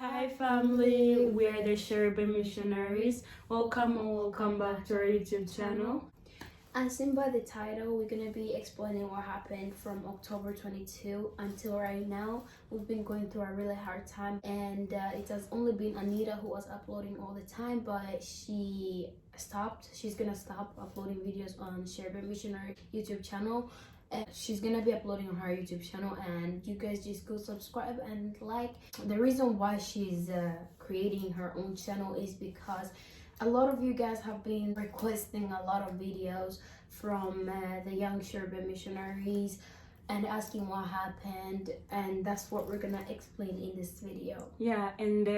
Hi family, we are the Sheribe Missionaries. Welcome and welcome back to our YouTube channel. As seen by the title, we're going to be explaining what happened from October 22 until right now. We've been going through a really hard time, and it has only been Anita who was uploading all the time, but she stopped. She's going to stop uploading videos on Sheribe Missionary YouTube channel. She's gonna be uploading on her YouTube channel, and you guys just go subscribe and like. The reason why she's creating her own channel is because a lot of you guys have been requesting a lot of videos from the young Sheribe missionaries and asking what happened, and that's what we're gonna explain in this video. Yeah, and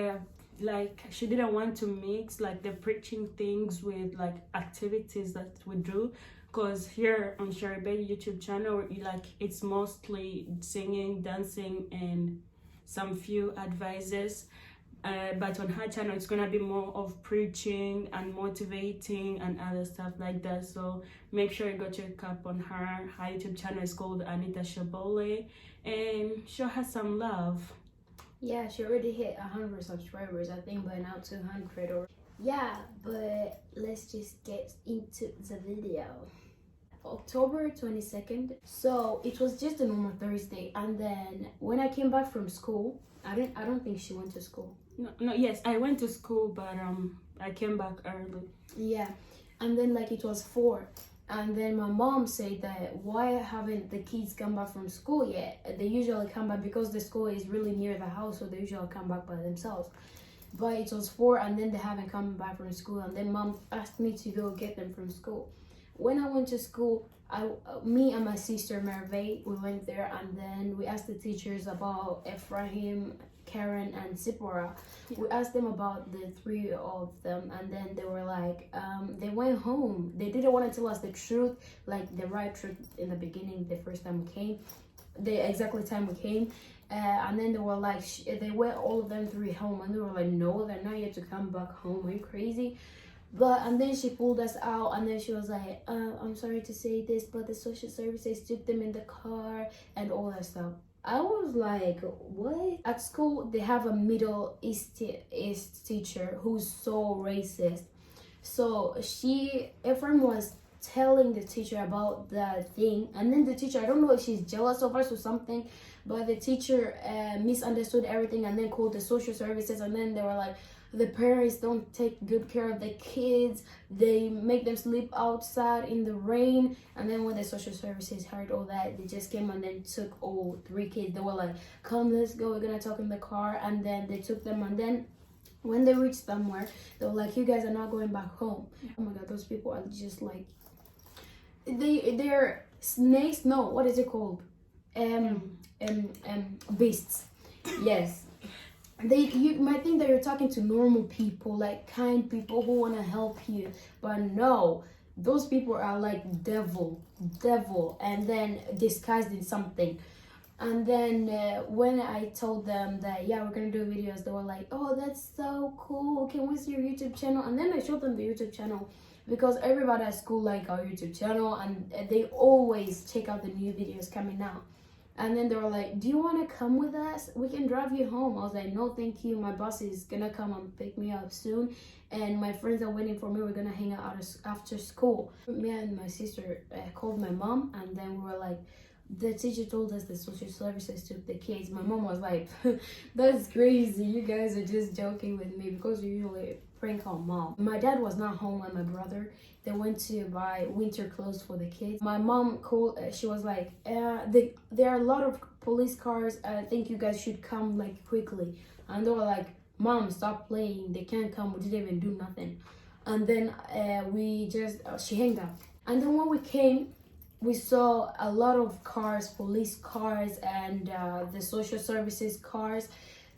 like she didn't want to mix like the preaching things with like activities that we do, because here on Sheribe YouTube channel, it's mostly singing, dancing, and some few advices. But on her channel, it's gonna be more of preaching and motivating and other stuff like that. So make sure you go check up on her. Her YouTube channel is called Anita Shabole, and show her some love. Yeah, she already hit 100 subscribers. I think by now 200 or yeah. But let's just get into the video. October 22nd. So it was just a normal Thursday, and then when I came back from school, I don't think she went to school. No, yes, I went to school, but I came back early. Yeah, and then like it was 4, and then my mom said that why haven't the kids come back from school yet? They usually come back because the school is really near the house, so they usually come back by themselves. But it was 4, and then they haven't come back from school, and then mom asked me to go get them from school. When I went to school, me and my sister Merve, we went there, and then we asked the teachers about Ephraim, Karen, and Zipporah. Yeah. We asked them about the 3 of them, and then they were like, they went home. They didn't want to tell us the truth, like the right truth in the beginning, the first time we came, the exactly time we came. And then they were like, they went all of them 3 home, and they were like, no, they're not yet to come back home. Are you crazy? And then she pulled us out, and then she was like, I'm sorry to say this, but the social services took them in the car and all that stuff. I was like, what? At school, they have a Middle East teacher who's so racist. So Ephraim was telling the teacher about the thing, and then the teacher, I don't know if she's jealous of us or something, but the teacher misunderstood everything and then called the social services, and then they were like, the parents don't take good care of the kids, they make them sleep outside in the rain. And then when the social services heard all that, they just came and then took all 3 kids. They were like, come, let's go, we're gonna talk in the car. And then they took them, and then when they reached somewhere, they were like, you guys are not going back home. Oh my god, those people are just like, they're snakes. No, what is it called? Beasts. Yes. You might think that you're talking to normal people, like kind people who want to help you, but no, those people are like devil, and then disguised in something. And then when I told them that yeah, we're gonna do videos, they were like, oh, that's so cool, can we see your YouTube channel? And then I showed them the YouTube channel, because everybody at school like our YouTube channel, and they always check out the new videos coming out. And then they were like, do you want to come with us? We can drive you home. I was like, no, thank you. My boss is going to come and pick me up soon. And my friends are waiting for me. We're going to hang out after school. Me and my sister called my mom. And then we were like, the teacher told us the social services took the kids. My mom was like, that's crazy. You guys are just joking with me, because we usually prank our mom. My dad was not home, and my brother, they went to buy winter clothes for the kids. My mom called, she was like, there are a lot of police cars. I think you guys should come like quickly. And they were like, Mom, stop playing. They can't come. We didn't even do nothing. And then she hanged up. And then when we came, we saw a lot of cars, police cars, and the social services cars.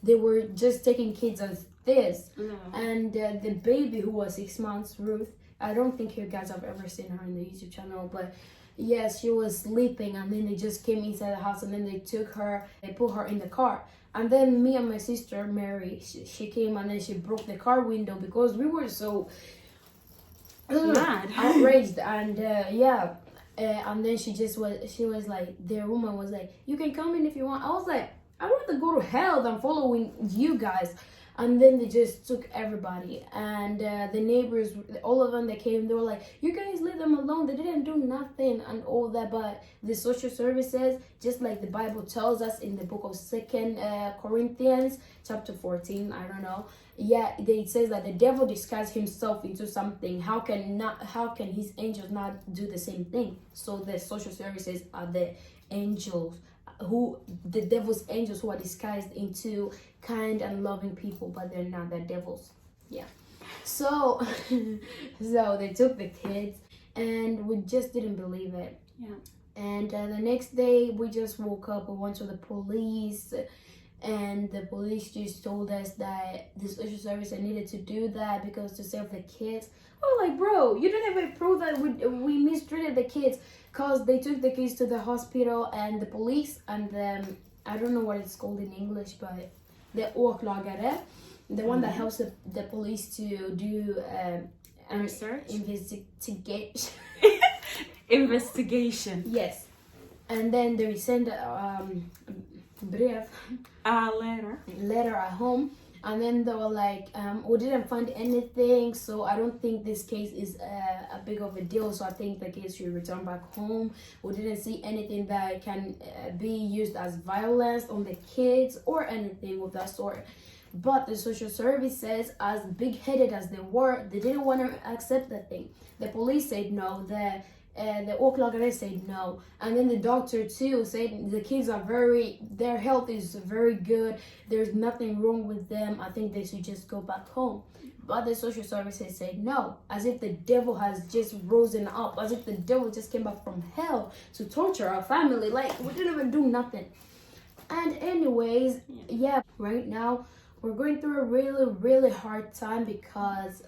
They were just taking kids as this. No. And the baby who was 6 months, Ruth, I don't think you guys have ever seen her in the YouTube channel, but yes, she was sleeping, and then they just came inside the house, and then they took her, they put her in the car. And then me and my sister Mary, she came, and then she broke the car window, because we were so outraged. And and then she was like, the woman was like, you can come in if you want. I was like, I'd rather go to hell than following you guys. And then they just took everybody, and the neighbors, all of them that came, they were like, you guys leave them alone, they didn't do nothing and all that. But the social services, just like the Bible tells us in the book of Second Corinthians chapter 14, I don't know, it says that the devil disguised himself into something. How can his angels not do the same thing? So the social services are the angels, who the devil's angels, who are disguised into kind and loving people, but they're not, they're devils. So so they took the kids, and we just didn't believe it. And the next day we just woke up, we went to the police, and the police just told us that the social service needed to do that because to save the kids. We're like, bro, you didn't even prove that we mistreated the kids, because they took the kids to the hospital, and the police and the, I don't know what it's called in English, but the åklagare, the one that helps the police to do research, investigation. Yes, and then they send brev, a letter at home, and then they were like, we didn't find anything, so I don't think this case is a big of a deal, so I think the case should return back home. We didn't see anything that can be used as violence on the kids or anything of that sort. But the social services, as big-headed as they were, they didn't want to accept the thing. The police said no, the åklagare said no, and then the doctor too said the kids are their health is very good, there's nothing wrong with them, I think they should just go back home. But the social services said no, as if the devil has just risen up, as if the devil just came back from hell to torture our family, like we didn't even do nothing. And anyways, right now we're going through a really hard time because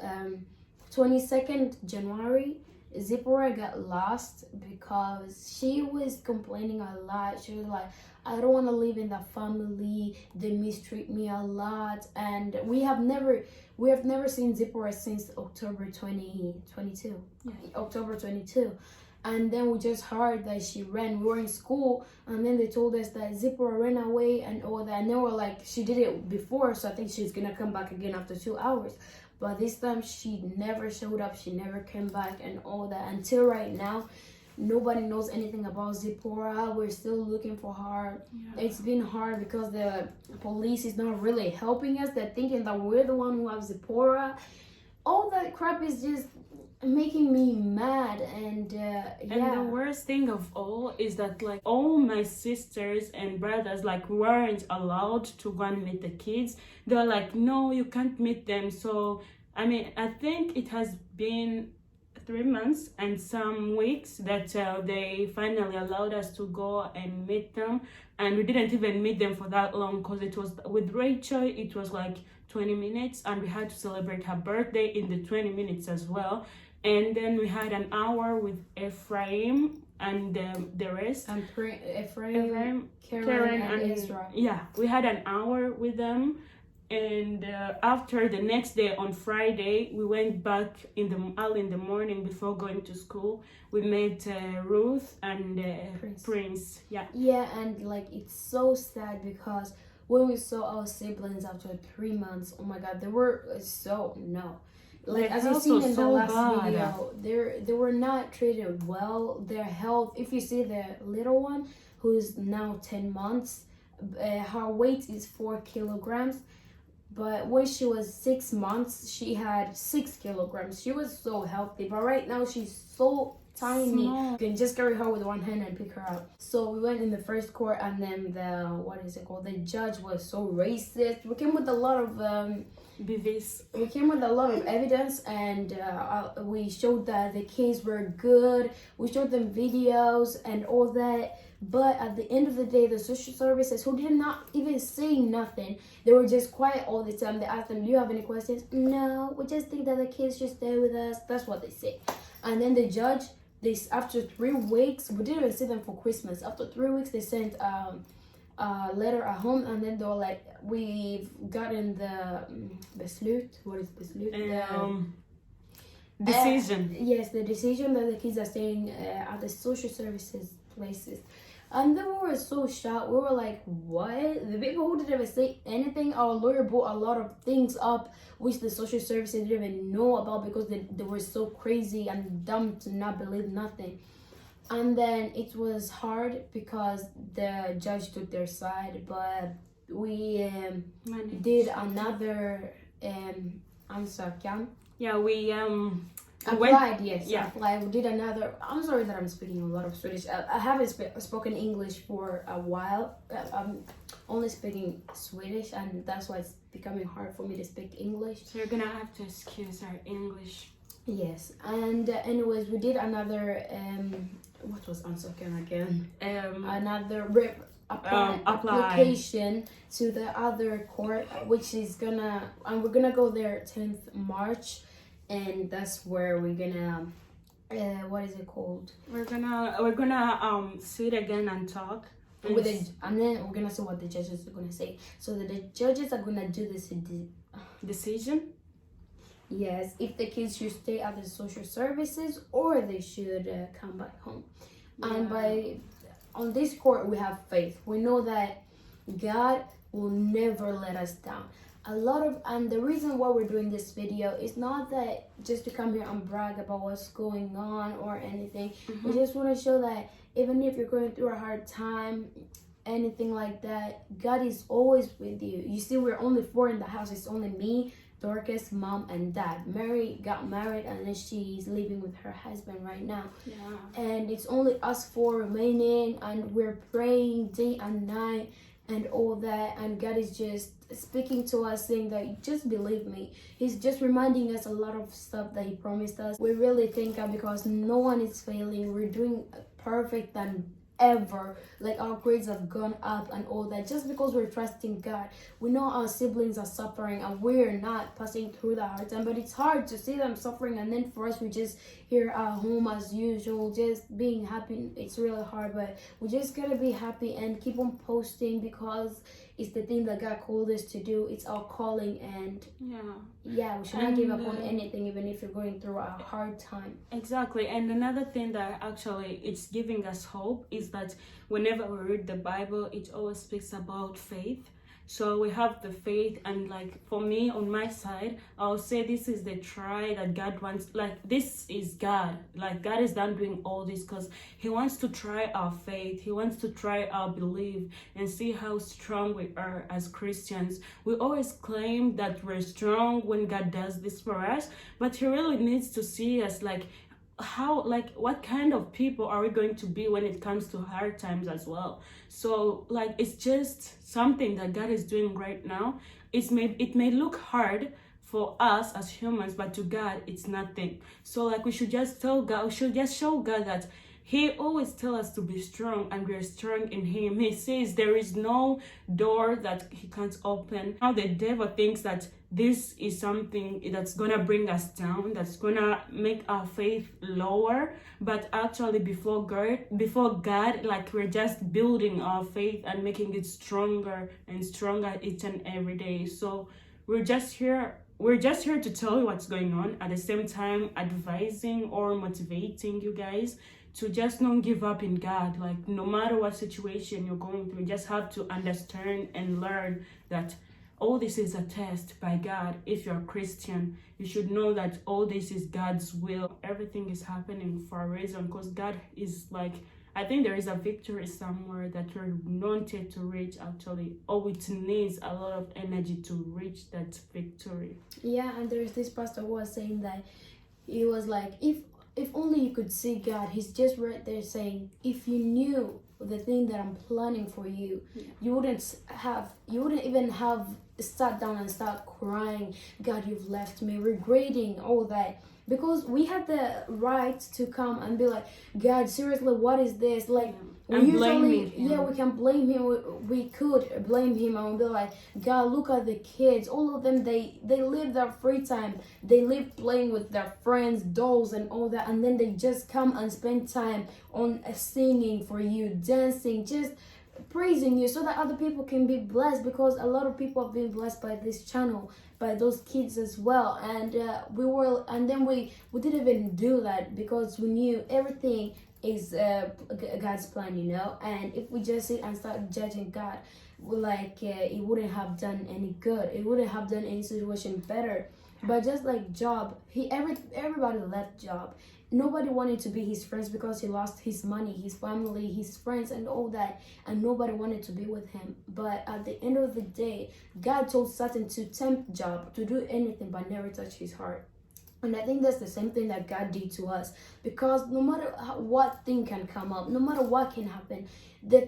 22nd January, Zipporah got lost because she was complaining a lot. She was like, I don't want to live in that family, they mistreat me a lot. And we have never seen Zipporah since October 2022. October 22. And then we just heard that she ran. We were in school, and then they told us that Zipporah ran away and all that. And they were like, she did it before, so I think she's gonna come back again after 2 hours. But this time she never showed up, she never came back and all that. Until right now, nobody knows anything about Zipporah. We're still looking for her. It's been hard because the police is not really helping us. They're thinking that we're the one who have Zipporah. All that crap is just making me mad. And the worst thing of all is that like all my sisters and brothers like weren't allowed to go and meet the kids. They're like, no, you can't meet them. So I mean, I think it has been 3 months and some weeks that they finally allowed us to go and meet them, and we didn't even meet them for that long because it was with Rachel, it was like 20 minutes, and we had to celebrate her birthday in the 20 minutes as well. And then we had an hour with Ephraim and the rest. And Ephraim, Karen, and Ezra. Yeah, we had an hour with them. And after the next day on Friday, we went back early in the morning before going to school. We met Ruth and Prince. Yeah, and like it's so sad because when we saw our siblings after 3 months, oh my God, they were like as you see in the last video, they were not treated well. Their health, if you see the little one who's now 10 months, her weight is 4 kilograms. But when she was 6 months, she had 6 kilograms. She was so healthy, but right now she's so tiny. Small. You can just carry her with one hand and pick her up. So we went in the first court, and then the judge was so racist. We came with a lot of we came with a lot of evidence, and we showed that the kids were good. We showed them videos and all that. But at the end of the day, the social services, who did not even say nothing, they were just quiet all the time. They asked them, do you have any questions? No, we just think that the kids should stay with us. That's what they say. And then the judge, after 3 weeks, we didn't even see them for Christmas. After 3 weeks, they sent a letter at home, and then they were like, we've gotten the beslut. What is beslut? Decision. Yes, the decision that the kids are staying at the social services places. And then we were so shocked. We were like, what? The people who didn't even say anything, our lawyer brought a lot of things up which the social services didn't even know about because they were so crazy and dumb to not believe nothing. And then it was hard because the judge took their side, but we did another answer. Yeah, we Applied, yes. Yeah. Applied. We did another. I'm sorry that I'm speaking a lot of Swedish. I haven't spoken English for a while. I'm only speaking Swedish, and that's why it's becoming hard for me to speak English. So you're gonna have to excuse our English. Yes, and anyways, we did another. What was unspoken again? Another application to the other court, which is gonna, and we're gonna go there 10th March. And that's where we're gonna what is it called? We're gonna sit again and talk with it, and then we're gonna see what the judges are gonna say. So the judges are gonna do this decision. Yes, if the kids should stay at the social services or they should come back home. Yeah. And on this court we have faith. We know that God will never let us down. And the reason why we're doing this video is not that just to come here and brag about what's going on or anything. We just want to show that even if you're going through a hard time, anything like that, God is always with you. You see, we're only 4 in the house. It's only me, Dorcas, mom, and dad. Mary got married and then she's living with her husband right now. Yeah. And it's only us 4 remaining, and we're praying day and night and all that, and God is just speaking to us saying that just believe me. He's just reminding us a lot of stuff that he promised us. We really thank God because no one is failing. We're doing perfect than ever. Like, our grades have gone up and all that just because we're trusting God. We know our siblings are suffering and we're not passing through the hard time, but it's hard to see them suffering, and then for us we just here at home as usual just being happy. It's really hard, but we just gotta be happy and keep on posting because it's the thing that God called us to do. It's our calling, and yeah, we should not give up on anything, even if you're going through a hard time. Exactly. And another thing that actually it's giving us hope is that whenever we read the Bible, it always speaks about faith. So we have the faith, and like for me on my side, I'll say this is the try that God wants. Like, this is God. Like, God is done doing all this because he wants to try our faith. He wants to try our belief and see how strong we are as Christians. We always claim that we're strong when God does this for us, but he really needs to see us like what kind of people are we going to be when it comes to hard times as well. So like, it's just something that God is doing right now. It may look hard for us as humans, but to God it's nothing. So like, we should just tell God, we should just show God that he always tells us to be strong, and we're strong in him. He says there is no door that he can't open. Now the devil thinks that this is something that's gonna bring us down, that's gonna make our faith lower, but actually before God, like, we're just building our faith and making it stronger and stronger each and every day. So we're just here to tell you what's going on, at the same time advising or motivating you guys to just not give up in God. Like, no matter what situation you're going through, you just have to understand and learn that all this is a test by God. If you're a Christian, you should know that all this is God's will. Everything is happening for a reason, because God is like, I think there is a victory somewhere that you're wanted to reach actually. Oh, it needs a lot of energy to reach that victory. Yeah, and there's this pastor who was saying that he was like, if only you could see God. He's just right there saying, if you knew the thing that I'm planning for you, you wouldn't even have sat down and start crying, God, you've left me, regretting all that. Because we had the right to come and be like, God, seriously, what is this? Like, we usually, we can blame him. We could blame him and be like, God, look at the kids. All of them, they live their free time. They live playing with their friends, dolls, and all that. And then they just come and spend time on singing for you, dancing, just praising you, so that other people can be blessed. Because a lot of people have been blessed by this channel, by those kids as well. And we didn't even do that because we knew everything is God's plan, you know. And if we just sit and start judging God, like it wouldn't have done any good. It wouldn't have done any situation better. But just like Job, everybody left Job. Nobody wanted to be his friends because he lost his money, his family, his friends, and all that, and nobody wanted to be with him. But at the end of the day, God told Satan to tempt Job to do anything but never touch his heart. And I think that's the same thing that God did to us, because no matter what thing can come up, no matter what can happen, the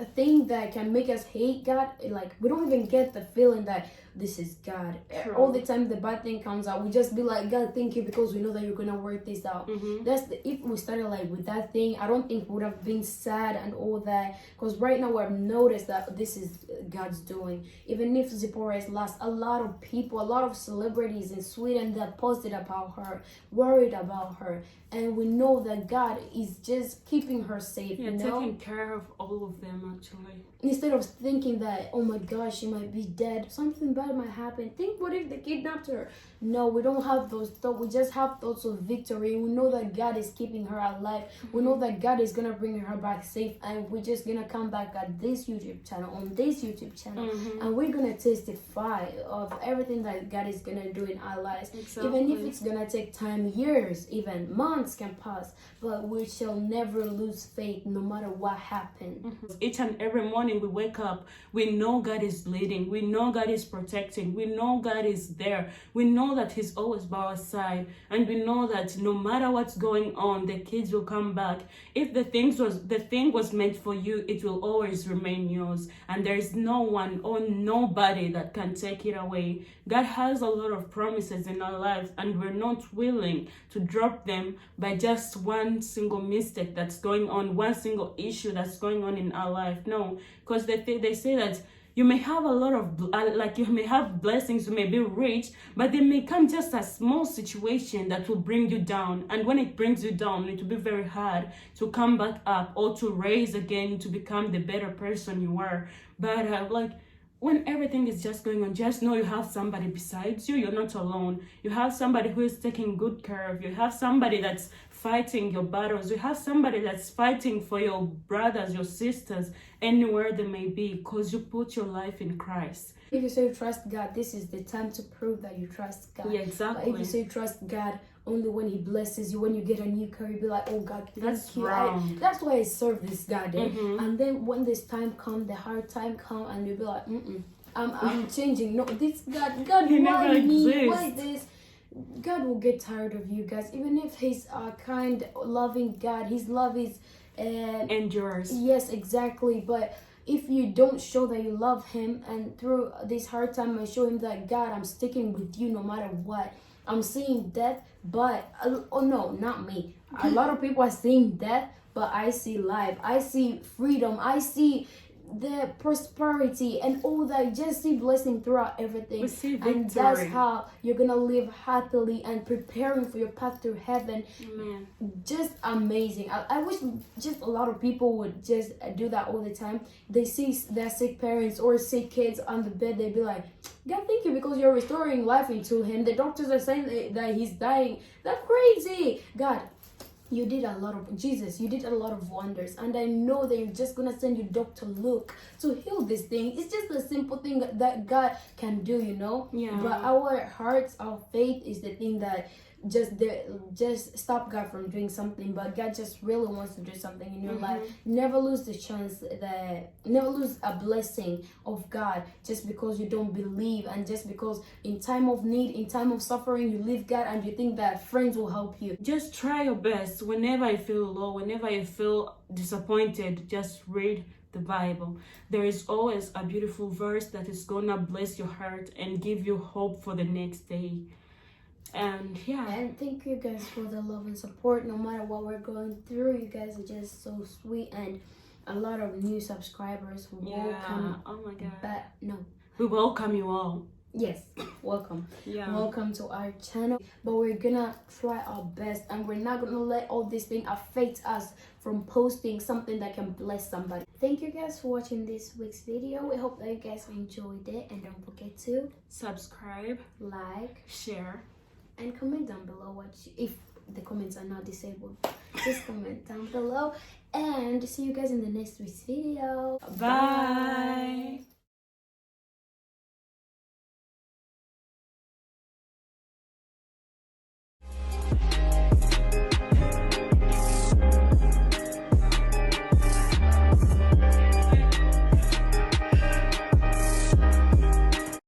a thing that can make us hate God, like we don't even get the feeling that this is God. True. All the time the bad thing comes out, we just be like, God, thank you, because we know that you're gonna work this out. If we started like with that thing, I don't think we would have been sad and all that, because right now we've noticed that this is God's doing. Even if Zipporah is lost, a lot of people, a lot of celebrities in Sweden that posted about her, worried about her, and we know that God is just keeping her safe. Yeah, you know, taking care of all of them actually. Instead of thinking that, oh my gosh, she might be dead, something bad might happen. Think, what if they kidnapped her? No, we don't have those thoughts. We just have thoughts of victory. We know that God is keeping her alive. We know that God is gonna bring her back safe, and we're just gonna come back at this YouTube channel, on this YouTube channel, and we're gonna testify of everything that God is gonna do in our lives. Exactly. Even if it's gonna take time, years, even months can pass, but we shall never lose faith no matter what happens. Each and every morning we wake up, we know God is leading, we know God is protecting, we know God is there, we know that He's always by our side, and we know that no matter what's going on, the kids will come back. If the thing was meant for you, it will always remain yours, and there is no one or nobody that can take it away. God has a lot of promises in our lives, and we're not willing to drop them by just one single mistake that's going on, one single issue that's going on in our life. No, because they say that you may have a lot of you may have blessings, you may be rich, but they may come just a small situation that will bring you down, and when it brings you down, it will be very hard to come back up or to raise again to become the better person you were. But when everything is just going on, just know you have somebody besides you. You're not alone. You have somebody who is taking good care of you. You have somebody that's fighting your battles. You have somebody that's fighting for your brothers, your sisters, anywhere they may be, because you put your life in Christ. If you say you trust God, this is the time to prove that you trust God. Yeah, exactly. But if you say you trust God only when He blesses you, when you get a new car, you'll be like, oh God, that's you. wrong. That's why I serve this God. And then when this time comes, the hard time comes, and you'll be like, I'm changing. No, this God, He why never me? exists. Why this? God will get tired of you guys, even if He's a kind, loving God. His love is endures. Yes, exactly. But if you don't show that you love Him, and through this hard time I show Him that, God, I'm sticking with you no matter what. I'm seeing death, but oh no, not me. A lot of people are seeing death, but I see life. I see freedom. I see the prosperity and all that. Just see blessing throughout everything. We see victory. And that's how you're gonna live happily and preparing for your path to heaven. Amen. Just amazing. I wish just a lot of people would just do that all the time. They see their sick parents or sick kids on the bed, they'd be like, God, thank you, because you're restoring life into him. The doctors are saying that he's dying. That's crazy. God, you did a lot of wonders, and I know that you're just gonna send you Dr. Luke to heal this thing. It's just a simple thing that God can do, you know. Yeah. But our hearts, our faith is the thing that just stop God from doing something. But God just really wants to do something in your life. Never lose the chance, never lose a blessing of God just because you don't believe, and just because in time of need, in time of suffering, you leave God and you think that friends will help you. Just try your best. Whenever you feel low, whenever you feel disappointed, just read the Bible. There is always a beautiful verse that is gonna bless your heart and give you hope for the next day. And yeah, and thank you guys for the love and support. No matter what we're going through, you guys are just so sweet, and a lot of new subscribers who welcome. Oh my God. But no, we welcome you all. Yes, welcome. Yeah. Welcome to our channel. But we're gonna try our best, and we're not gonna let all these things affect us from posting something that can bless somebody. Thank you guys for watching this week's video. We hope that you guys enjoyed it, and don't forget to subscribe, like, share, and comment down below if the comments are not disabled, just comment down below. And see you guys in the next week's video. Bye.